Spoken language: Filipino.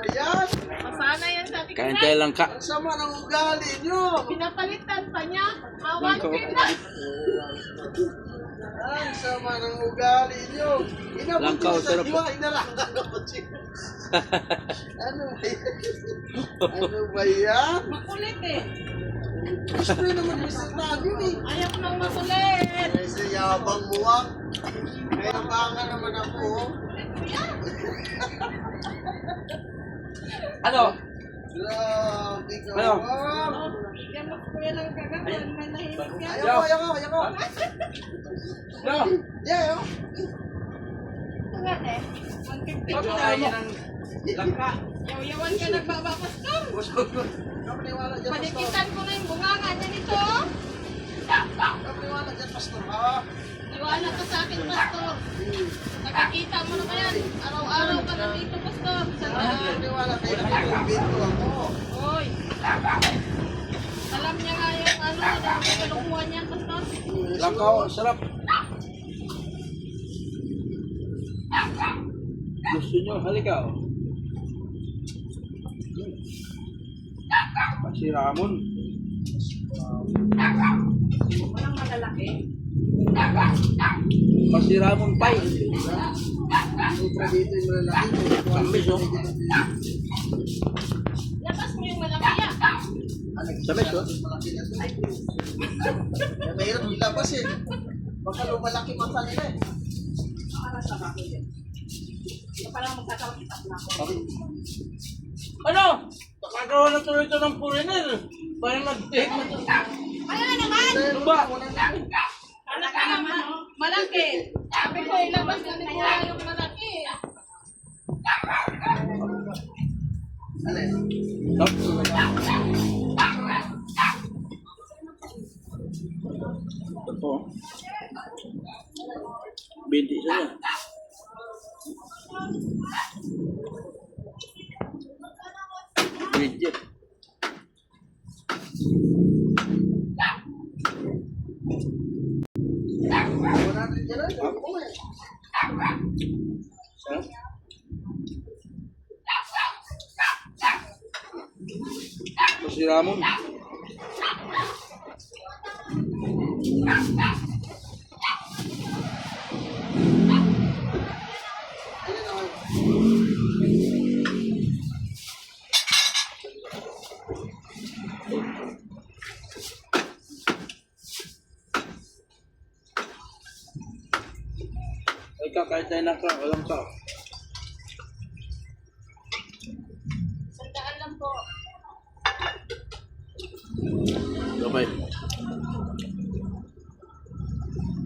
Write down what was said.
ba yan? Masana yan sa ating Kain tayo lang ka. Ang sama ng ugali nyo. Pinapalitan pa niya. Awan na. Ang sama ng ugali nyo. Inabot Langkaw, nyo sa sarap. diwa, inarangan ako siya. Ano ba yan? Ano ba yan? Makulit eh. Gusto nyo naman Mr. Tagyo eh. Ayaw ko nang makulit. Ay, sa yabang mo ah. May nabangan naman ako oh. Ano? Grabe ka Ano? ah. Yan mo ko yan ang gagawin. May nahimik yan. Ayaw ko. No. Yeah, Ito nga eh. 150 Pag na kain mo. ng langka. Yaw-yawan ka nagbabapastor. Kapaniwala dyan, Pastor. Panikitan ko na yung bunganga niya nito. Kapaniwala dyan, Pastor ha. Iwala ka sa akin, pastor. Nakikita mo na yan. Araw-araw ka na dito, pastor. Kapaniwala kayo na pinagpinto ako. Hoy. Alam niya nga yung ano, yung kalukuhan niya, pastor. Langka, sarap. Gusto nyo, halika oh. Pasiramon. Walang malalaki. Pasiramon pie. Sutra dito yung malalaki. Tamis oh. Labas mo yung malaki yan. Tamis oh. Malaki na ito. Mahirap ilabas eh. Baka lumalaki mata nila eh. Parang magkakaroon kita na ako. Ano? Nakagawa na tuloy ito ng foreigner. Parang nag-take mo ito. Ano naman? Ano ba? Ano ka naman? Malaki. Sabi ko, ilabas na nila yung malaki. Alin? Ito po. Binti siya niya. Legit. Wala na dyan lang. Ako eh. Pasiramon. Alin ako? Ay kakain tayo ng ka. Walang ka. Sandaan lang po. Gabay.